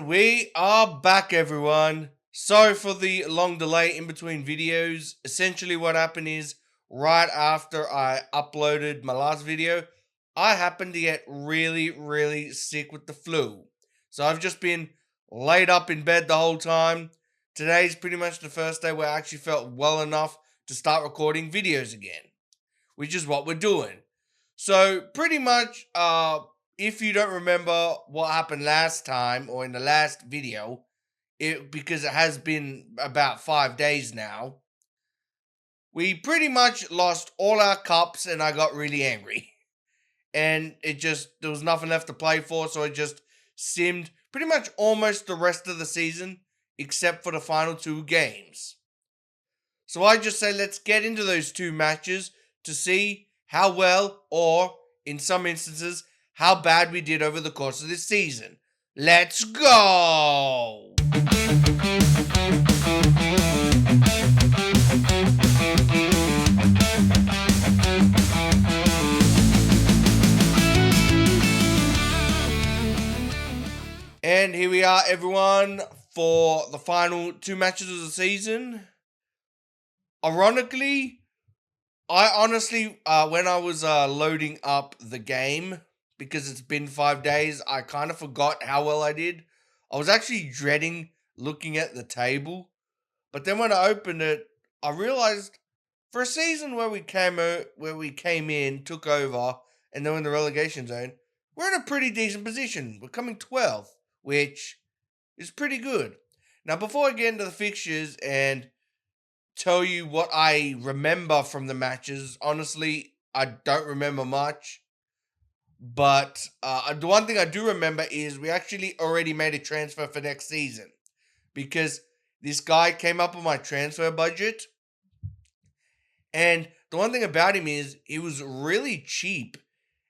And we are back, everyone. Sorry for the long delay in between videos. Essentially, what happened is right after I uploaded my last video, I happened to get really sick with the flu. So I've just been laid up in bed the whole time. Today's pretty much the first day where I actually felt well enough to start recording videos again, which is what we're doing. So pretty much, if you don't remember what happened last time or in the last video, because it has been about 5 days now, we pretty much lost all our cups and I got really angry. And there was nothing left to play for, so it just simmed pretty much almost the rest of the season, except for the final two games. So I just say let's get into those two matches to see how well, or in some instances, how bad we did over the course of this season. Let's go! And here we are, everyone, for the final two matches of the season. Ironically, I honestly, when I was loading up the game, because it's been 5 days, I kind of forgot how well I did. I was actually dreading looking at the table, but then when I opened it, I realized for a season where we came in, took over, and then in the relegation zone, we're in a pretty decent position. We're coming 12th, which is pretty good. Now, before I get into the fixtures and tell you what I remember from the matches, honestly, I don't remember much. But the one thing I do remember is we actually already made a transfer for next season, because this guy came up with my transfer budget. And the one thing about him is he was really cheap.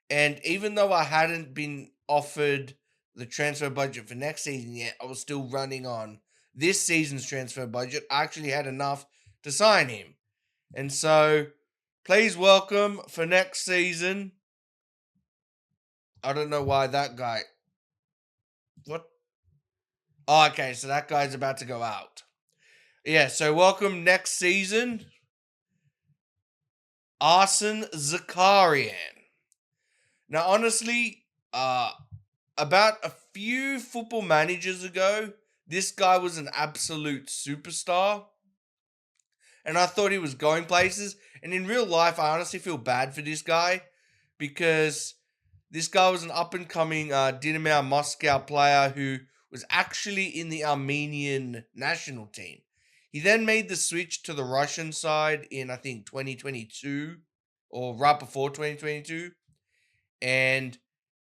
And even though I hadn't been offered the transfer budget for next season yet, I was still running on this season's transfer budget. I actually had enough to sign him. And so, please welcome for next season. I don't know why that guy. What? Oh, okay, so that guy's about to go out. Yeah, so welcome next season, Arsen Zakarian. Now, honestly, about a few football managers ago, this guy was an absolute superstar. And I thought he was going places. And in real life, I honestly feel bad for this guy, because this guy was an up-and-coming Dynamo Moscow player who was actually in the Armenian national team. He then made the switch to the Russian side in, I think, 2022, or right before 2022. And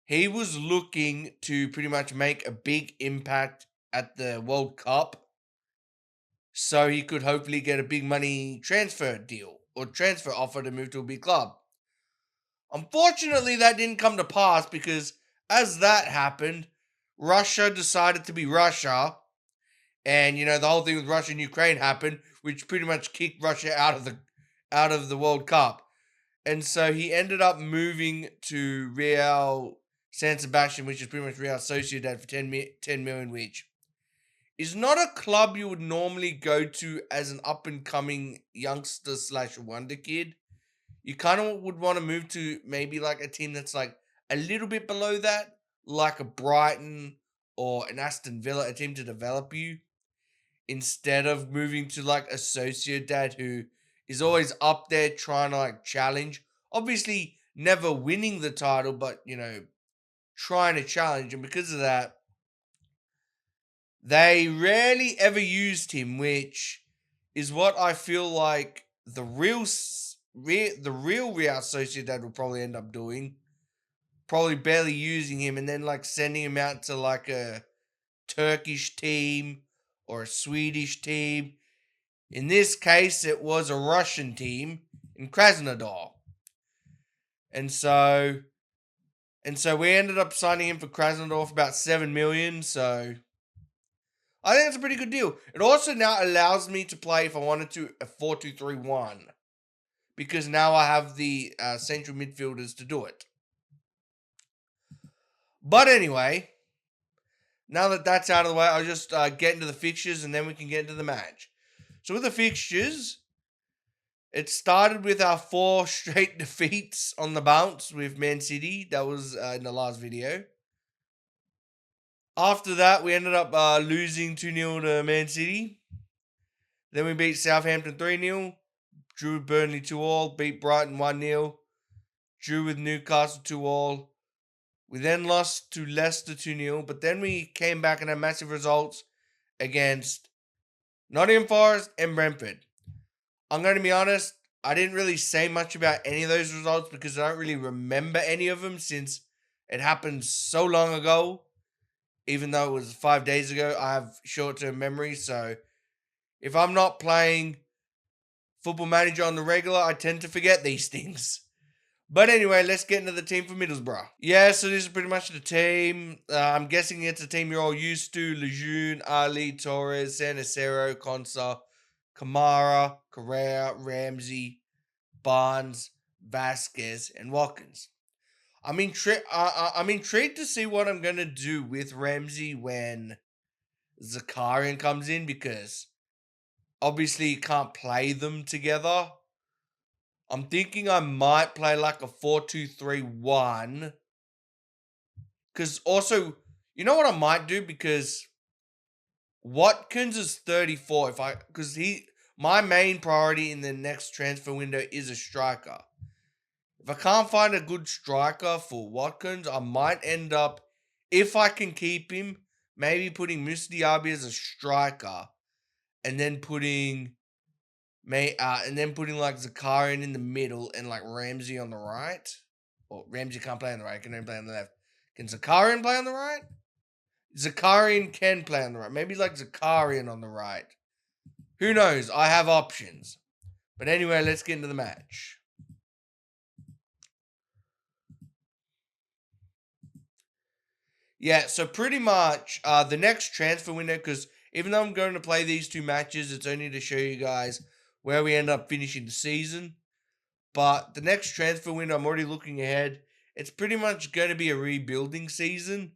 he was looking to pretty much make a big impact at the World Cup, so he could hopefully get a big money transfer deal or transfer offer to move to a big club. Unfortunately, that didn't come to pass, because as that happened, Russia decided to be Russia. And, the whole thing with Russia and Ukraine happened, which pretty much kicked Russia out of the World Cup. And so he ended up moving to Real San Sebastian, which is pretty much Real Sociedad, for 10 million, which is not a club you would normally go to as an up-and-coming youngster / wonder kid. You kind of would want to move to maybe like a team that's like a little bit below that, like a Brighton or an Aston Villa, a team to develop you, instead of moving to like a Sociedad who is always up there trying to like challenge. Obviously, never winning the title, but trying to challenge. And because of that, they rarely ever used him, which is what I feel like the real Real Sociedad will probably end up doing. Probably barely using him, and then like sending him out to like a Turkish team or a Swedish team. In this case, it was a Russian team in Krasnodar. And so we ended up signing him for Krasnodar for about 7 million, so I think it's a pretty good deal. It also now allows me to play, if I wanted to, a 4-2-3-1, because now I have the central midfielders to do it. But anyway, now that that's out of the way, I'll just get into the fixtures and then we can get into the match. So with the fixtures, it started with our 4 straight defeats on the bounce with Man City. That was in the last video. After that, we ended up losing 2-0 to Man City. Then we beat Southampton 3-0. Drew with Burnley 2-2. Beat Brighton 1-0. Drew with Newcastle 2-2. We then lost to Leicester 2-0. But then we came back and had massive results against Nottingham Forest and Brentford. I'm going to be honest, I didn't really say much about any of those results because I don't really remember any of them since it happened so long ago. Even though it was 5 days ago, I have short-term memory. So if I'm not playing Football Manager on the regular, I tend to forget these things. But anyway, let's get into the team for Middlesbrough. Yeah, so this is pretty much the team. I'm guessing it's a team you're all used to. Lejeune, Ali, Torres, Sanacero, Konsa, Kamara, Correa, Ramsey, Barnes, Vasquez, and Watkins. I'm intrigued to see what I'm going to do with Ramsey when Zakarian comes in because obviously you can't play them together. I'm thinking I might play like a 4-2-3-1. Because also, you know what I might do? Because Watkins is 34. My main priority in the next transfer window is a striker. If I can't find a good striker for Watkins, I might end up, if I can keep him, maybe putting Musa Diaby as a striker, and then putting like Zakarian in the middle and like Ramsey on the right. Well, Ramsey can't play on the right; he can only play on the left. Can Zakarian play on the right? Zakarian can play on the right. Maybe like Zakarian on the right. Who knows? I have options. But anyway, let's get into the match. Yeah, so pretty much the next transfer window, because even though I'm going to play these 2 matches, it's only to show you guys where we end up finishing the season. But the next transfer window, I'm already looking ahead. It's pretty much going to be a rebuilding season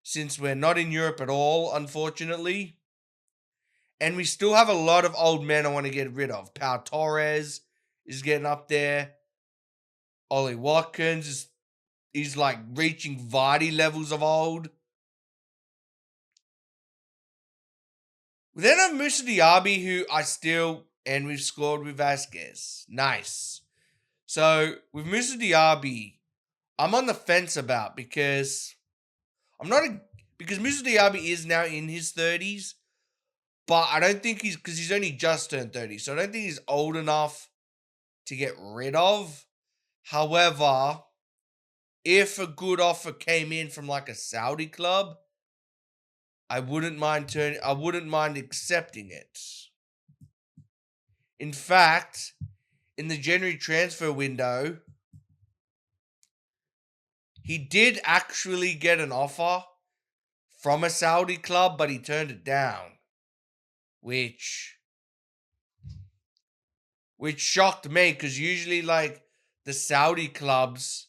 since we're not in Europe at all, unfortunately. And we still have a lot of old men I want to get rid of. Pau Torres is getting up there. Ollie Watkins is like reaching Vardy levels of old. We then have Musa Diaby, who and we've scored with Vasquez. Nice. So with Musa Diaby, I'm on the fence about because Musa Diaby is now in his 30s, but I don't think because he's only just turned 30, so I don't think he's old enough to get rid of. However, if a good offer came in from like a Saudi club, I wouldn't mind accepting it. In fact, in the January transfer window, he did actually get an offer from a Saudi club, but he turned it down, which shocked me because usually like the Saudi clubs,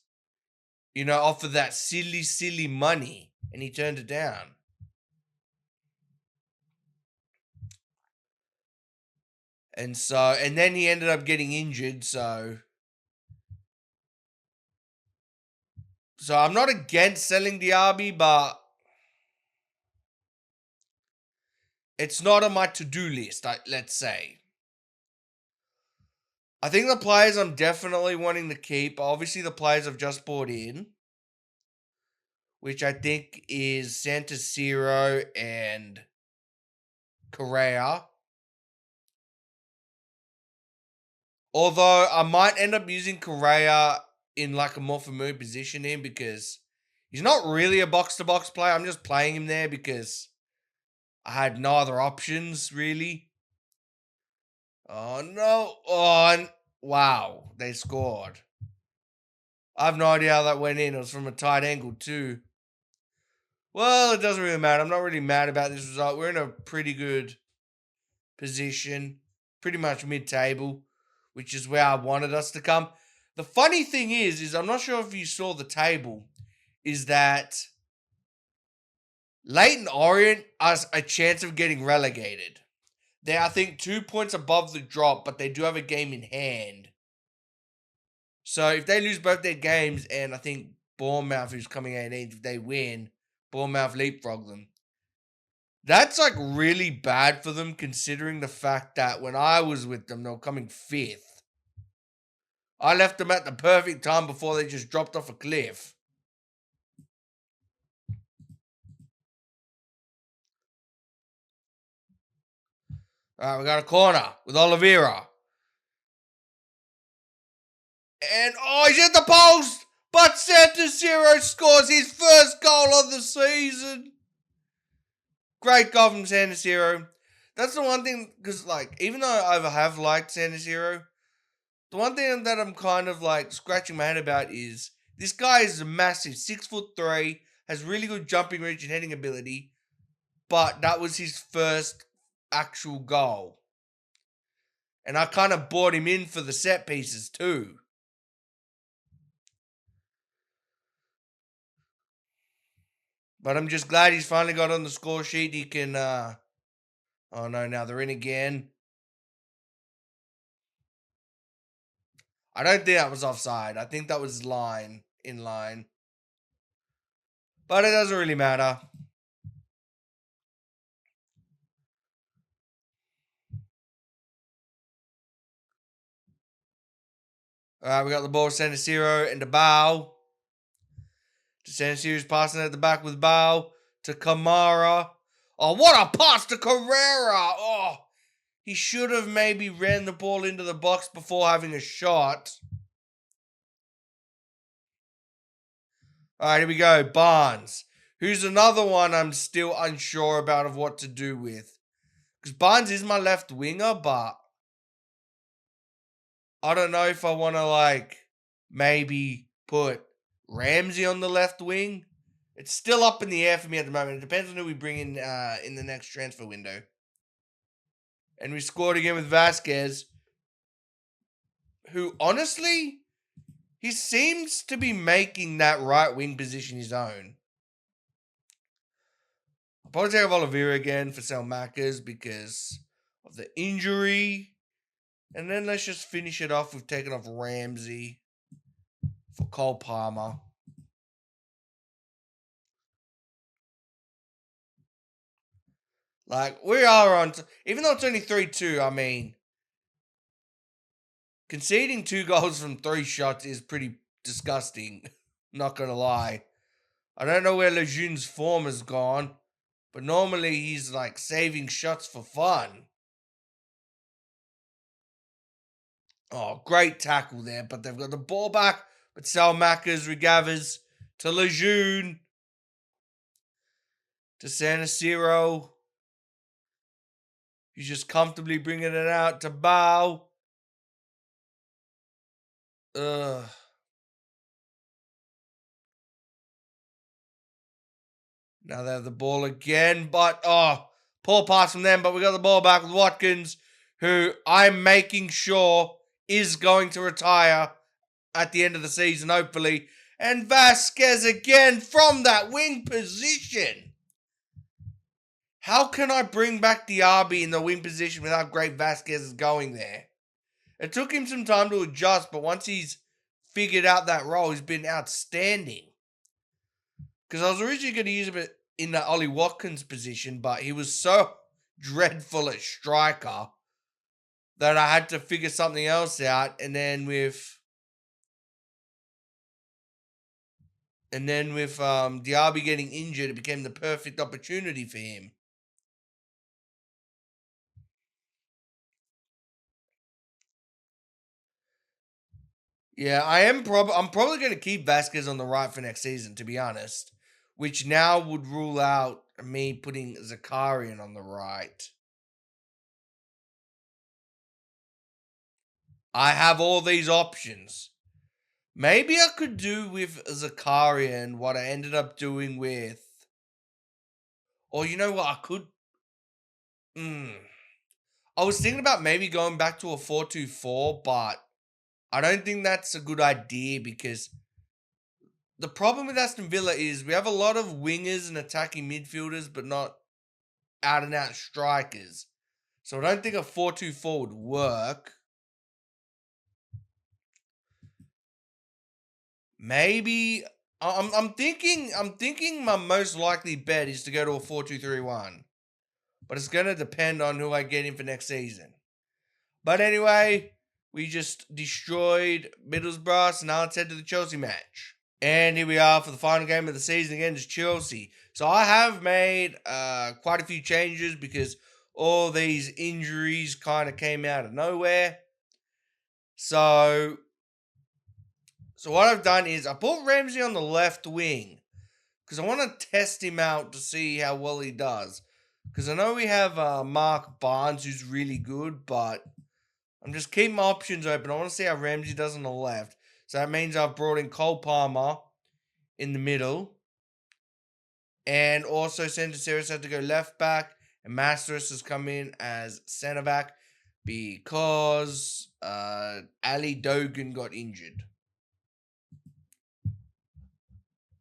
offer that silly money, and he turned it down. And then he ended up getting injured, so I'm not against selling Diaby, but it's not on my to-do list, let's say. I think the players I'm definitely wanting to keep, obviously the players I've just bought in, which I think is Sanacero and Correa. Although I might end up using Correa in like a more familiar position here because he's not really a box-to-box player. I'm just playing him there because I had no other options, really. Oh, no. Oh, wow. They scored. I have no idea how that went in. It was from a tight angle, too. Well, it doesn't really matter. I'm not really mad about this result. We're in a pretty good position. Pretty much mid-table, which is where I wanted us to come. The funny thing is I'm not sure if you saw the table, is that Leighton Orient has a chance of getting relegated. They're, I think, 2 points above the drop, but they do have a game in hand. So if they lose both their games, and I think Bournemouth, who's coming 18th, if they win, Bournemouth leapfrog them. That's like really bad for them, considering the fact that when I was with them, they were coming 5th. I left them at the perfect time before they just dropped off a cliff. All right, we got a corner with Oliveira. And, he's at the post! But Santasero scores his first goal of the season. Great goal from Santasero. That's the one thing, because, like, even though I have liked Santasero, the one thing that I'm kind of, like, scratching my head about is this guy is massive, 6'3", has really good jumping reach and heading ability, but that was his first actual goal. And I kind of bought him in for the set pieces too. But I'm just glad he's finally got on the score sheet. He can, oh no, now they're in again. I don't think that was offside. I think that was in line. But it doesn't really matter. All right, we got the ball, San Siro and the bow. San Siro's passing at the back with bow to Kamara. Oh, what a pass to Carrera. Oh, he should have maybe ran the ball into the box before having a shot. All right, here we go. Barnes, who's another one I'm still unsure about of what to do with. Because Barnes is my left winger, but I don't know if I want to, like, maybe put Ramsey on the left wing. It's still up in the air for me at the moment. It depends on who we bring in the next transfer window. And we scored again with Vasquez, who honestly, he seems to be making that right wing position his own. I'll probably take Oliveira again for Salmakers because of the injury. And then let's just finish it off with taking off Ramsey for Cole Palmer. Like, we are on, even though it's only 3-2, I mean, conceding 2 goals from 3 shots is pretty disgusting. Not going to lie. I don't know where Lejeune's form has gone, but normally he's like saving shots for fun. Oh, great tackle there, but they've got the ball back. But Salmakers regathers to Lejeune, to San Siro. He's just comfortably bringing it out to Bow. Ugh. Now they have the ball again, but poor pass from them. But we got the ball back with Watkins, who I'm making sure is going to retire at the end of the season, hopefully. And Vasquez again from that wing position. How can I bring back Diaby in the wing position without great Vasquez is going there? It took him some time to adjust, but once he's figured out that role, he's been outstanding. Because I was originally going to use him in the Ollie Watkins position, but he was so dreadful at striker that I had to figure something else out. And then with Diaby getting injured, it became the perfect opportunity for him. Yeah, I'm probably going to keep Vasquez on the right for next season, to be honest. Which now would rule out me putting Zakarian on the right. I have all these options. Maybe I could do with Zakarian what I ended up doing with... Or you know what, I could... I was thinking about maybe going back to a 4-2-4, but I don't think that's a good idea because the problem with Aston Villa is we have a lot of wingers and attacking midfielders, but not out and out strikers. So I don't think a 4-2-4 would work. Maybe I'm thinking my most likely bet is to go to a 4-2-3-1. But it's gonna depend on who I get in for next season. But anyway, we just destroyed Middlesbrough, so now let's head to the Chelsea match. And here we are for the final game of the season against Chelsea. So I have made quite a few changes because all these injuries kind of came out of nowhere. So what I've done is I put Ramsey on the left wing because I want to test him out to see how well he does. Because I know we have Mark Barnes who's really good, but I'm just keeping my options open. I want to see how Ramsey does on the left. So that means I've brought in Cole Palmer in the middle. And also Santaceres had to go left back. And Masteris has come in as centre back because Ali Dogan got injured.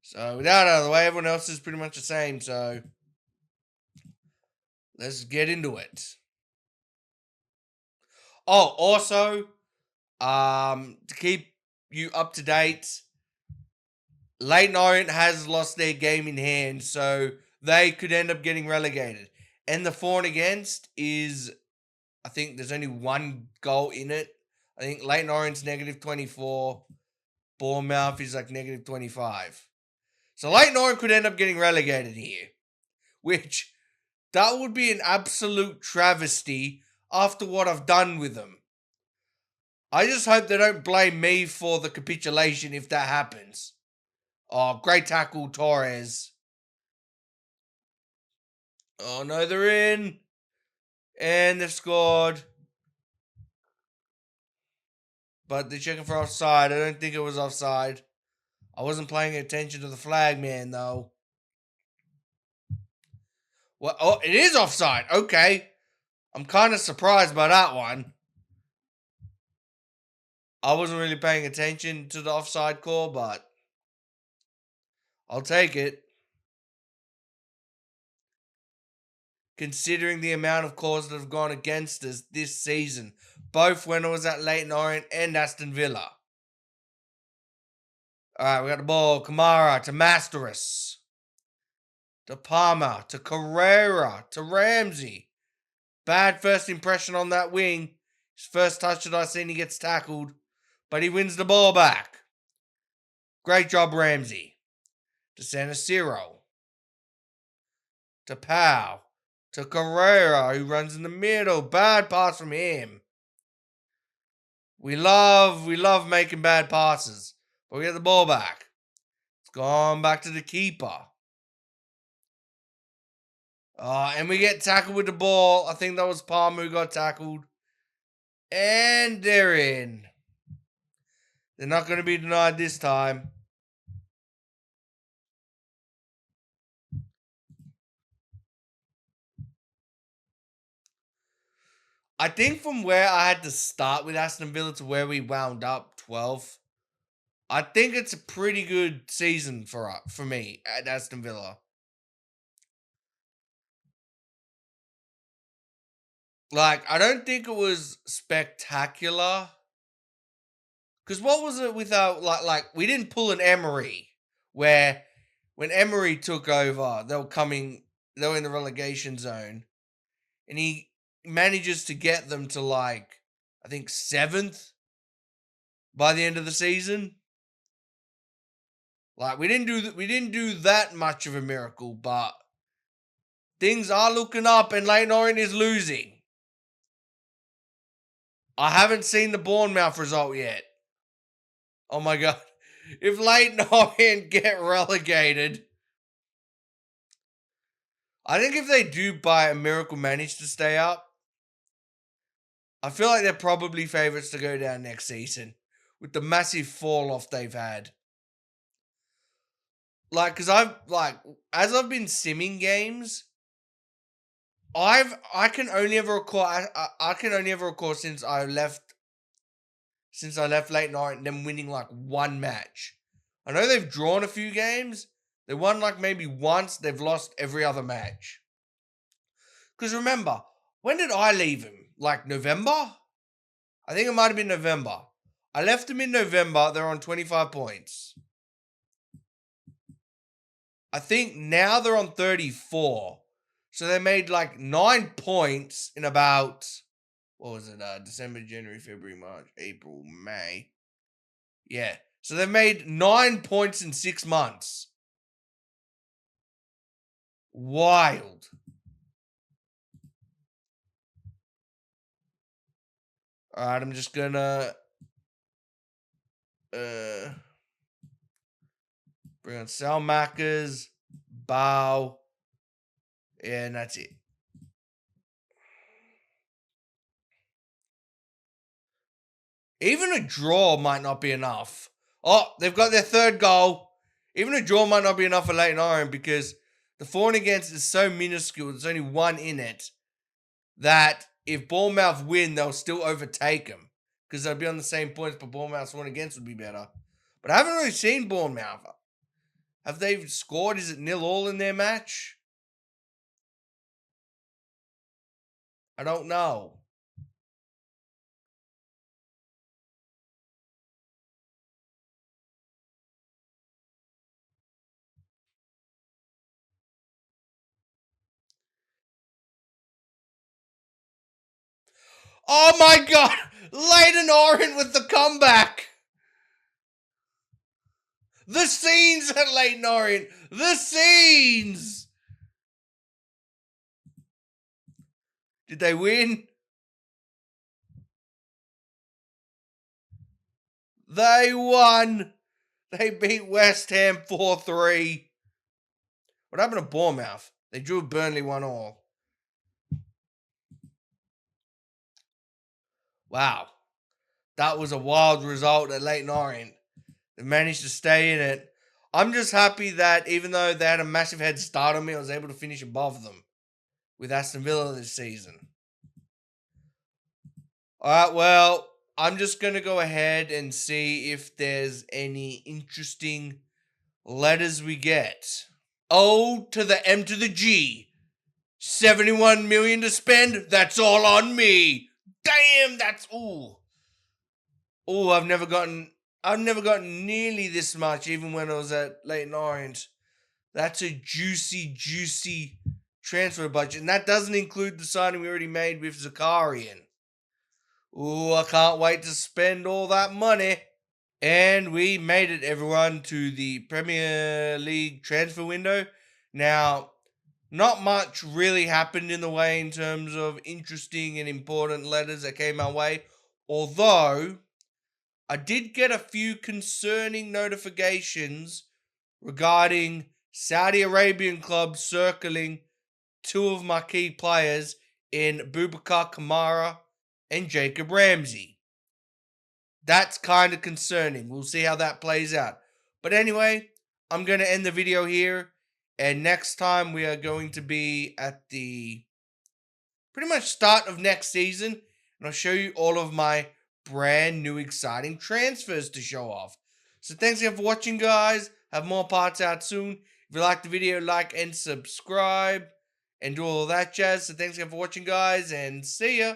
So with that out of the way, everyone else is pretty much the same. So let's get into it. Oh, also, to keep you up to date, Leyton Orient has lost their game in hand, so they could end up getting relegated. And the for and against is, I think there's only one goal in it. I think Leyton Orient's -24. Bournemouth is like -25. So Leyton Orient could end up getting relegated here, which that would be an absolute travesty after what I've done with them. I just hope they don't blame me for the capitulation if that happens. Oh, great tackle, Torres. Oh, no, they're in. And they've scored. But they're checking for offside. I don't think it was offside. I wasn't paying attention to the flag man, though. What? Oh, it is offside. Okay. I'm kind of surprised by that one. I wasn't really paying attention to the offside call, but I'll take it. Considering the amount of calls that have gone against us this season, both when I was at Leyton Orient and Aston Villa. Alright, we got the ball. Kamara to Masteris. To Palmer. To Carrera. To Ramsey. Bad first impression on that wing. His first touch that I've seen, he gets tackled. But he wins the ball back. Great job, Ramsey. To Santaceres. To Powell. To Carrera, who runs in the middle. Bad pass from him. We love making bad passes. But we get the ball back. It's gone back to the keeper. And we get tackled with the ball. I think that was Palmer who got tackled. And they're in. They're not going to be denied this time. I think from where I had to start with Aston Villa to where we wound up 12th, I think it's a pretty good season for me at Aston Villa. Like, I don't think it was spectacular. Because what was it without, like we didn't pull an Emery, where when Emery took over, they were in the relegation zone, and he manages to get them to I think 7th by the end of the season. Like we didn't do that much of a miracle, but things are looking up, and Leyton Orient is losing. I haven't seen the Bournemouth result yet. Oh my god. If Leyton Orient get relegated, I think if they do by a miracle manage to stay up, I feel like they're probably favourites to go down next season with the massive fall off they've had. Because as I've been simming games, I can only ever recall since I left Leyton Orient them winning one match. I know they've drawn a few games. They won like maybe once. They've lost every other match. Because remember, when did I leave him? Like November? I think it might have been November. I left him in November. They're on 25 points. I think now they're on 34. So they made like 9 points in about, what was it? December, January, February, March, April, May. Yeah. So they've made 9 points in 6 months. Wild. Alright, I'm just gonna bring on Salmakers, Bow, and that's it. Even a draw might not be enough. Oh, they've got their third goal. Even a draw might not be enough for Leyton Orient because the for and against is so minuscule. There's only one in it that if Bournemouth win, they'll still overtake them because they'll be on the same points, but Bournemouth's for and against would be better. But I haven't really seen Bournemouth. Have they scored? Is it 0-0 in their match? I don't know. Oh my God! Leyton Orient with the comeback! The scenes at Leyton Orient! The scenes! Did they win? They won! They beat West Ham 4-3. What happened to Bournemouth? They drew Burnley 1-1. Wow. That was a wild result at Leyton Orient. They managed to stay in it. I'm just happy that even though they had a massive head start on me, I was able to finish above them with Aston Villa this season. Alright, well, I'm just going to go ahead and see if there's any interesting letters we get. O to the M to the G. 71 million to spend. That's all on me. Damn, that's ooh. Ooh, I've never gotten nearly this much, even when I was at Leyton Orient. That's a juicy transfer budget. And that doesn't include the signing we already made with Zakarian. Ooh, I can't wait to spend all that money. And we made it, everyone, to the Premier League transfer window. Now, not much really happened in the way in terms of interesting and important letters that came our way. Although, I did get a few concerning notifications regarding Saudi Arabian clubs circling two of my key players in Boubacar Kamara and Jacob Ramsey. That's kind of concerning. We'll see how that plays out. But anyway, I'm going to end the video here. And next time we are going to be at the pretty much start of next season. And I'll show you all of my brand new exciting transfers to show off. So thanks again for watching, guys. Have more parts out soon. If you liked the video, like and subscribe and do all that jazz. So thanks again for watching, guys, and see ya.